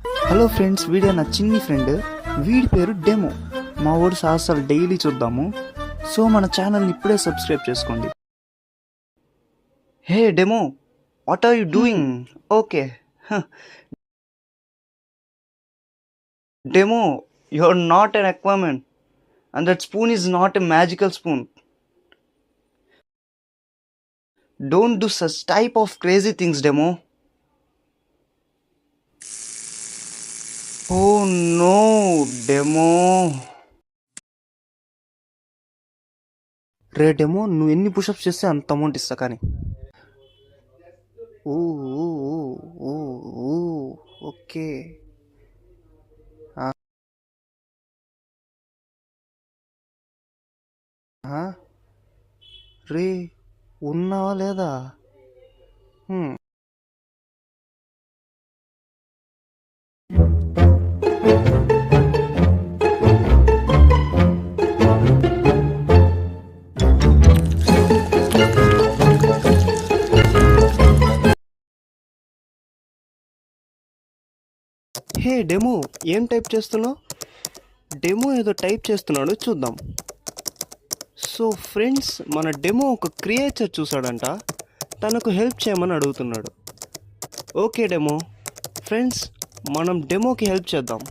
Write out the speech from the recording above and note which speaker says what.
Speaker 1: Hello friends, video నా చిన్ని friend, వీడి పేరు డెమో. మా ఊరు సాహసాలు డైలీ చూద్దాము. సో మన ఛానల్ని ఇప్పుడే సబ్స్క్రైబ్ చేసుకోండి. Hey Demo, what are you doing? Okay Demo, you are not an Aquaman and that spoon is not a magical spoon. Don't do such type of crazy things, demo. Oh no, demo. Ray demo, నువ్వు ఎన్ని push-ups చేస్తే అంత amount ఇస్తా కానీ. ఓ okay. రే, ఉన్నావా లేదా? హే demo, ఏం type చేస్తున్నావు? డెమో ఏదో టైప్ చేస్తున్నాడు, చూద్దాం. సో ఫ్రెండ్స్, మన డెమో ఒక క్రియేచర్ చూసాడంట, తనకు హెల్ప్ చేయమని అడుగుతున్నాడు. ఓకే డెమో, ఫ్రెండ్స్ మనం డెమోకి హెల్ప్ చేద్దాం.